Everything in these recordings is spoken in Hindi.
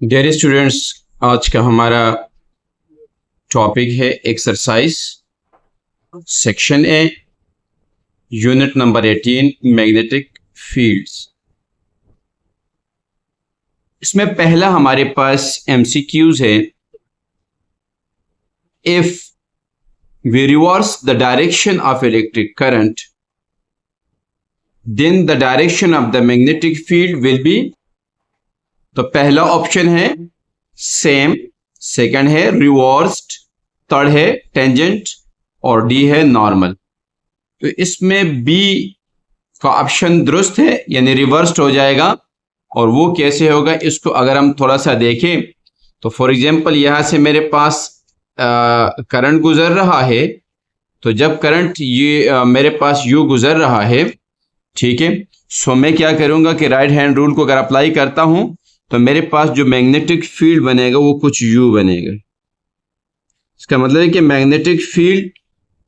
डियर स्टूडेंट्स, आज का हमारा टॉपिक है exercise section A, unit number 18 magnetic fields. इसमें पहला हमारे पास एमसीक्यूज है। If we reverse the direction of electric current then the direction of the magnetic field will be. तो पहला ऑप्शन है सेम, सेकंड है रिवर्स्ड, थर्ड है टेंजेंट और डी है नॉर्मल। तो इसमें बी का ऑप्शन दुरुस्त है, यानी रिवर्स्ड हो जाएगा। और वो कैसे होगा, इसको अगर हम थोड़ा सा देखें तो फॉर एग्जांपल यहां से मेरे पास करंट गुजर रहा है। तो जब करंट ये मेरे पास यू गुजर रहा है, ठीक है, सो मैं क्या करूंगा कि राइट हैंड रूल को अगर अप्लाई करता हूं तो मेरे पास जो मैग्नेटिक फील्ड बनेगा वो कुछ यू बनेगा। इसका मतलब है कि magnetic field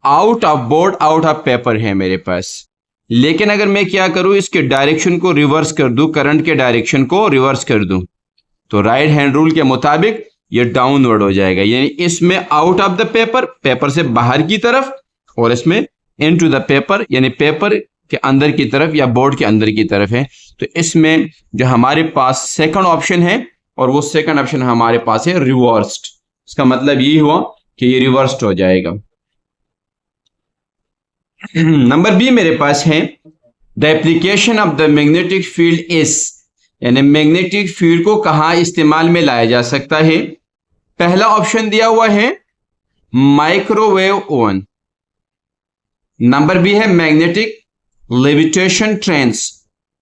out of board, out of paper है मेरे पास। लेकिन अगर मैं क्या करूं, इसके डायरेक्शन को रिवर्स कर दूं, करंट के डायरेक्शन को रिवर्स कर दूं, तो राइट हैंड रूल के मुताबिक ये डाउनवर्ड हो जाएगा। यानी इसमें out of the paper, paper से बाहर की तरफ, और इसमें इनटू द पेपर, यानी पेपर के अंदर की तरफ या बोर्ड के अंदर की तरफ है। तो इसमें जो हमारे पास सेकंड ऑप्शन है, और वो सेकंड ऑप्शन हमारे पास है रिवर्स्ड। इसका मतलब ये हुआ कि ये रिवर्स्ड हो जाएगा। नंबर बी मेरे पास है the application of the magnetic field is, यानी मैग्नेटिक फील्ड को कहां इस्तेमाल में लाया जा सकता है। पहला ऑप्शन दिया हुआ है माइक्रोवेव ओवन, नंबर बी है मैग्नेटिक लेविटेशन ट्रेन्स,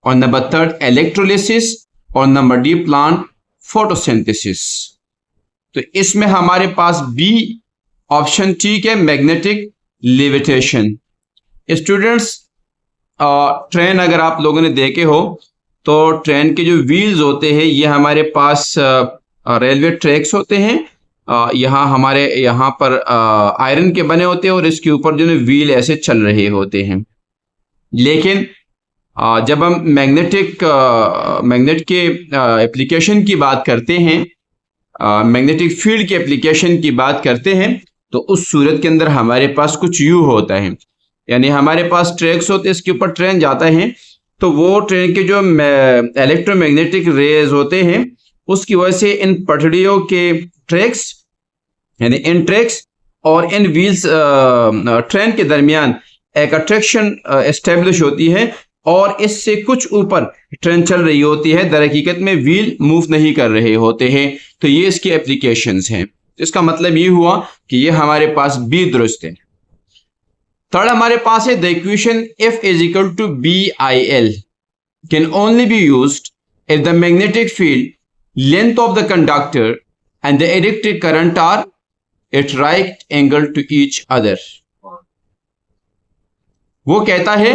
और नंबर थर्ड इलेक्ट्रोलिसिस, और नंबर डी प्लांट फोटोसिंथेसिस। तो इसमें हमारे पास बी ऑप्शन ठीक है, मैग्नेटिक लेविटेशन। स्टूडेंट्स, ट्रेन अगर आप लोगों ने देखे हो तो ट्रेन के जो व्हील्स होते हैं ये हमारे पास रेलवे ट्रैक्स होते हैं। यहाँ हमारे यहाँ पर आयरन के बने होते हैं और इसके ऊपर जो व्हील ऐसे चल रहे होते हैं। लेकिन जब हम मैग्नेट के एप्लीकेशन की बात करते हैं, मैग्नेटिक फील्ड के एप्लीकेशन की बात करते हैं, तो उस सूरत के अंदर हमारे पास कुछ यू होता है। यानी हमारे पास ट्रैक्स होते हैं, इसके ऊपर ट्रेन जाता है, तो वो ट्रेन के जो इलेक्ट्रोमैग्नेटिक रेज होते हैं उसकी वजह से इन पटड़ियों के ट्रैक्स, यानी इन ट्रैक्स और इन व्हील्स ट्रेन के दरमियान एक अट्रैक्शन एस्टेब्लिश होती है, और इससे कुछ ऊपर ट्रेन चल रही होती है, दर हकीकत में व्हील मूव नहीं कर रहे होते हैं। तो ये इसकी एप्लीकेशंस हैं। इसका मतलब ये हुआ कि ये हमारे पास बी दुरुस्त है। थर्ड हमारे पास है the equation F is equal to BIL can only be used if the magnetic field, length of the conductor and the electric current are at right angle to each other. वो कहता है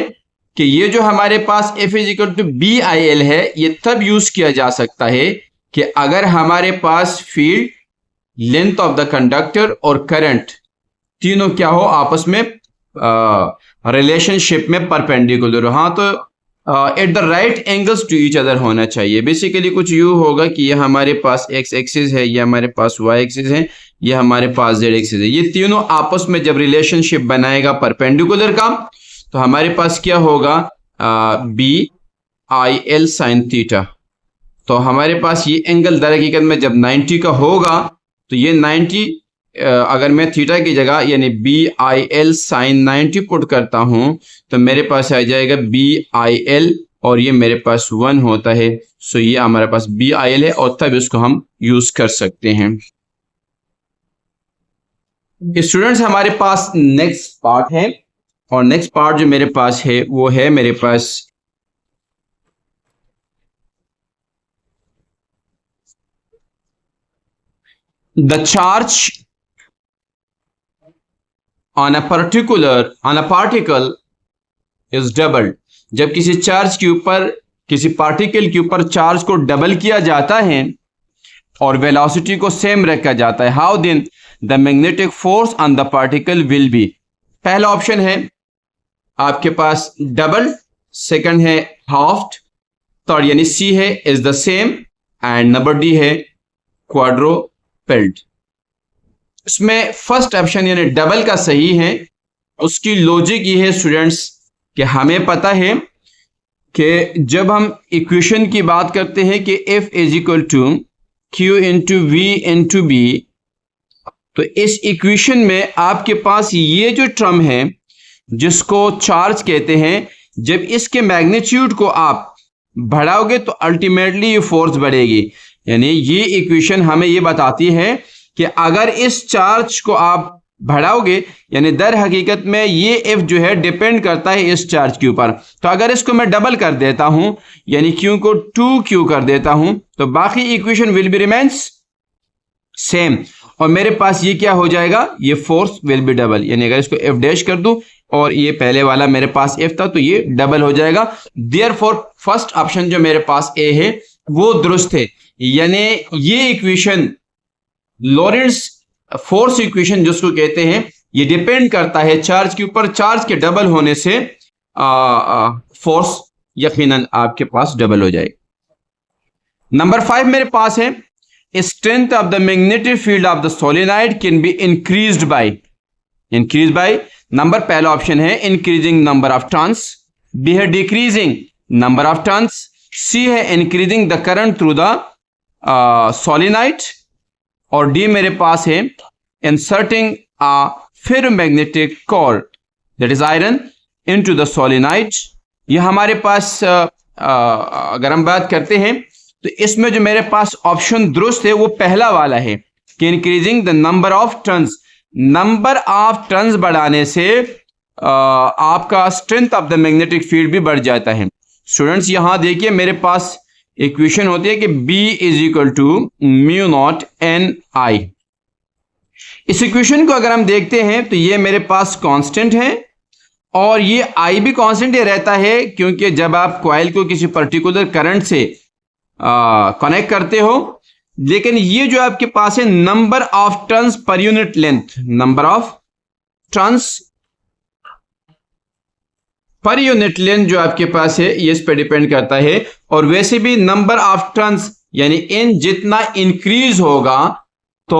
कि ये जो हमारे पास F is equal to BIL है, ये तब यूज किया जा सकता है कि अगर हमारे पास field, length of the conductor और करंट तीनों क्या हो, आपस में रिलेशनशिप में परपेंडिकुलर हो। हाँ, तो at the right angles to each other होना चाहिए। बेसिकली कुछ यूं होगा कि ये हमारे पास x एक्सिस है, ये हमारे पास y एक्सिस है, ये हमारे पास z एक्सिस है। ये तीनों आपस में जब रिलेशनशिप बनाएगा परपेंडिकुलर का, तो हमारे पास क्या होगा, BIL साइन थीटा। तो हमारे पास ये एंगल दर हकीकत में जब 90 का होगा, तो ये 90 अगर मैं थीटा की जगह यानी BIL साइन 90 पुट करता हूं, तो मेरे पास आ जाएगा BIL, और ये मेरे पास 1 होता है। सो ये हमारे पास BIL है, और तब इसको हम यूज कर सकते हैं। स्टूडेंट्स, हमारे पास नेक्स्ट पार्ट है, और नेक्स्ट पार्ट जो मेरे पास है वो है मेरे पास the charge on a particle is doubled. जब किसी चार्ज के ऊपर, किसी पार्टिकल के ऊपर चार्ज को डबल किया जाता है और वेलोसिटी को सेम रखा जाता है, how then the magnetic force on the particle will be. पहला ऑप्शन है आपके पास डबल, सेकंड है हाफ, थर्ड यानी सी है is the same, and number D है क्वाड्रोपेल्ट। इसमें फर्स्ट ऑप्शन यानी डबल का सही है। उसकी लॉजिक ये है स्टूडेंट्स कि हमें पता है कि जब हम इक्वेशन की बात करते हैं कि F is equal to Q into V into B, तो इस इक्वेशन में आपके पास ये जो टर्म है जिसको चार्ज कहते हैं, जब इसके मैग्नीट्यूड को आप बढ़ाओगे तो अल्टीमेटली ये फोर्स बढ़ेगी। यानी ये इक्वेशन हमें ये बताती है कि अगर इस चार्ज को आप बढ़ाओगे, यानी दर हकीकत में ये F जो है डिपेंड करता है इस चार्ज के ऊपर। तो अगर इसको मैं डबल कर देता हूं, यानी Q को 2Q कर देता हूं, तो बाकी equation will be remains same, और मेरे पास ये क्या हो जाएगा, ये फोर्स विल बी डबल। यानी अगर इसको F डैश कर दूं और ये पहले वाला मेरे पास F था तो ये डबल हो जाएगा। देयरफॉर फर्स्ट ऑप्शन जो मेरे पास A है वो दुरुस्त है। यानी ये इक्वेशन लॉरेंट्ज फोर्स इक्वेशन जिसको कहते हैं, ये डिपेंड करता है चार्ज के ऊपर। चार्ज के डबल होने से फोर्स यकीनन आपके पास डबल हो जाएगा। नंबर 5 मेरे पास है, strength of the magnetic field of the solenoid can be increased by number पहला ऑप्शन है increasing number of turns, B है decreasing number of turns, C है increasing the current through the solenoid, और डी मेरे पास है inserting a ferromagnetic core that is iron into the solenoid. ये हमारे पास अगर हम बात करते हैं तो इसमें जो मेरे पास ऑप्शन दुरुस्त है वो पहला वाला है कि increasing the number of turns. Number of turns बढ़ाने से आपका strength of the magnetic field भी बढ़ जाता है। स्टूडेंट्स यहां देखिए मेरे पास इक्वेशन होती है कि B is equal to mu not N I. इस इक्वेशन को अगर हम देखते हैं तो ये मेरे पास कांस्टेंट है और ये I भी कांस्टेंट ही रहता है, क्योंकि जब आप कॉइल को किसी पर्टिकुलर करंट से कनेक्ट करते हो। लेकिन ये जो आपके पास है number of turns per unit length, number of turns per unit length जो आपके पास है ये इस पर डिपेंड करता है। और वैसे भी नंबर ऑफ टर्न्स यानी इन जितना इंक्रीज होगा तो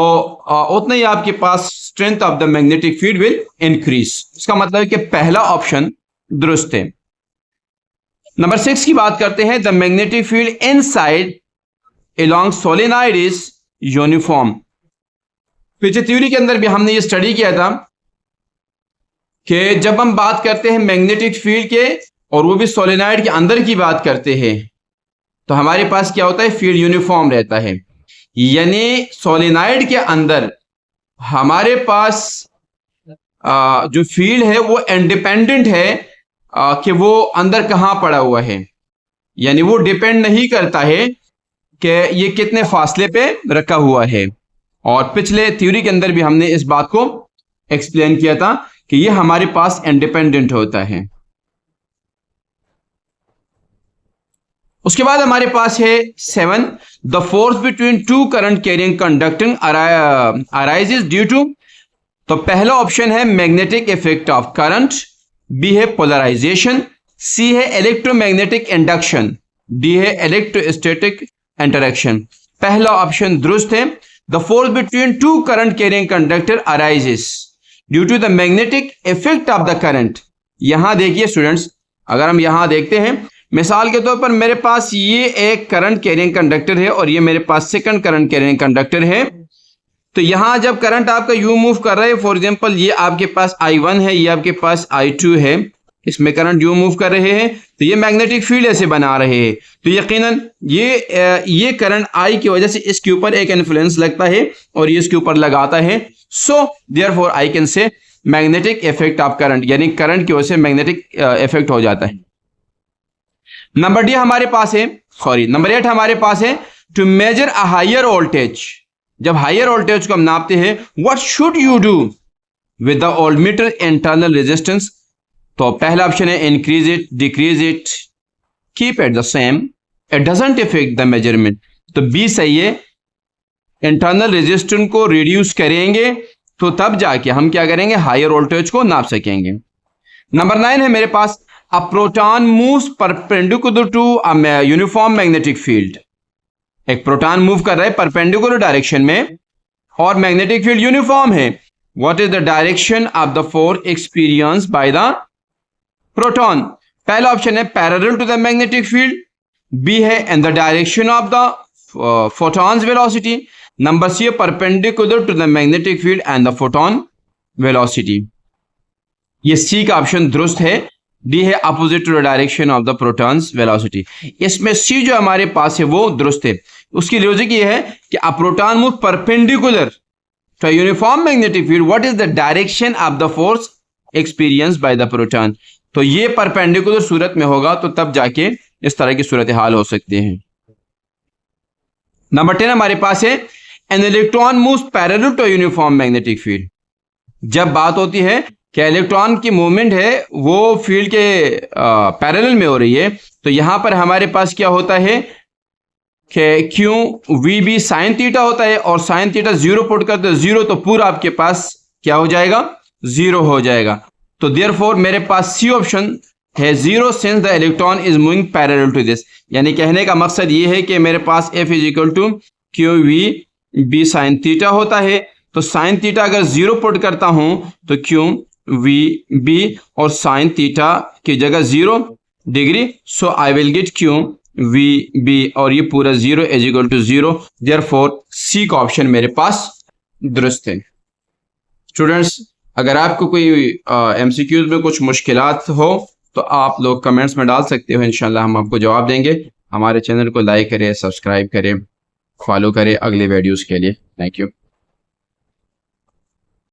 उतना ही आपके पास strength of the magnetic field will increase. इसका मतलब है कि पहला ऑप्शन दुरुस्त है। नंबर 6 की बात करते हैं, the magnetic field inside along solenoid is uniform. पीछे थ्योरी के अंदर भी हमने ये स्टडी किया था कि जब हम बात करते हैं मैग्नेटिक फील्ड के और वो भी सोलेनॉइड के अंदर की बात करते हैं तो हमारे पास क्या होता है, फील्ड यूनिफॉर्म रहता है। यानी सोलेनॉइड के अंदर हमारे पास जो फील्ड है वो इंडिपेंडेंट है कि वो अंदर कहां पड़ा हुआ है, यानी वो डिपेंड नहीं करता है कि ये कितने फासले पे रखा हुआ है। और पिछले थ्योरी के अंदर भी हमने इस बात को एक्सप्लेन किया था कि ये हमारे पास इंडिपेंडेंट होता है। उसके बाद हमारे पास है 7, the force between two current carrying conducting arises due to. तो पहला ऑप्शन है magnetic effect of current, B है पोलराइजेशन, सी है इलेक्ट्रोमैग्नेटिक इंडक्शन, डी है इलेक्ट्रोस्टैटिक इंटरेक्शन। पहला ऑप्शन दुरुस्त है। The force between two current carrying conductor arises due to the magnetic effect of the current. यहां देखिए स्टूडेंट्स, अगर हम यहां देखते हैं मिसाल के तौर पर मेरे पास ये एक करंट कैरिंग कंडक्टर है और ये मेरे पास सेकंड करंट कैरिंग कंडक्टर है। तो यहां जब करंट आपका यू मूव कर रहा है, फॉर एग्जांपल ये आपके पास I1 है, ये आपके पास I2 है, इसमें करंट यू मूव कर रहे हैं तो ये मैग्नेटिक फील्ड ऐसे बना रहे हैं। तो यकीनन ये करंट I की वजह से इसके ऊपर एक इन्फ्लुएंस लगता है और ये इसके ऊपर लगाता है। So therefore I can say magnetic effect of current, यानी करंट की वजह से मैग्नेटिक इफेक्ट हो जाता है। नंबर 8 हमारे पास है to measure a higher voltage. जब हायर वोल्टेज को हम नापते हैं, what should you do with the voltmeter internal resistance. तो पहला ऑप्शन है increase it, decrease it, keep at the same, it doesn't effect the measurement. तो बी सही है, इंटरनल रेजिस्टेंस को रिड्यूस करेंगे तो तब जाके हम क्या करेंगे, हायर वोल्टेज को नाप सकेंगे। नंबर 9 है मेरे पास, a proton moves perpendicular to a uniform magnetic field एक प्रोटॉन मूव कर रहा है परपेंडिकुलर डायरेक्शन में और मैग्नेटिक फील्ड यूनिफॉर्म है, what is the direction of the force experience by the proton? पहला ऑप्शन है parallel to the magnetic field, B है in the direction of the photon's velocity, number C है perpendicular to the magnetic field and the photon velocity. ये सी का ऑप्शन दुरुस्त है, डी है opposite to the direction of the protons velocity. इसमें सी जो हमारे पास है वो दुरुस्त है। उसकी लॉजिक ये है कि a proton move perpendicular to uniform magnetic field, what is the direction of the force experience by the proton? तो ये परपेंडिकुलर सूरत में होगा तो तब जाके इस तरह की सूरत हाल हो सकते हैं। नंबर 10 हमारे पास है an electron moves parallel to uniform magnetic field. जब बात होती है कि इलेक्ट्रॉन की मूवमेंट है वो फील्ड के पैरेलल में हो रही है, तो यहां पर हमारे पास क्या होता है कि Q V B sine theta होता है और साइन थीटा 0 पुट करते 0 तो पूरा आपके पास क्या हो जाएगा, 0 हो जाएगा। तो देयरफॉर मेरे पास सी ऑप्शन है 0 since the electron is moving parallel to this. यानी कहने का मकसद ये है कि मेरे पास F is equal to Q V B sine theta होता है, तो साइन थीटा अगर 0 पुट करता हूं तो क्यू वी बी और साइन थीटा की जगह 0 degree, so I will get Q V B और ये पूरा 0 is equal to 0। Therefore C का ऑप्शन मेरे पास दुरुस्त है। स्टूडेंट्स, अगर आपको कोई एमसीक्यूज में कुछ मुश्किलात हो तो आप लोग कमेंट्स में डाल सकते हो, इंशाल्लाह हम आपको जवाब देंगे। हमारे चैनल को लाइक करें, सब्सक्राइब करें, फॉलो करें अगले वीडियोस के लिए। Thank you.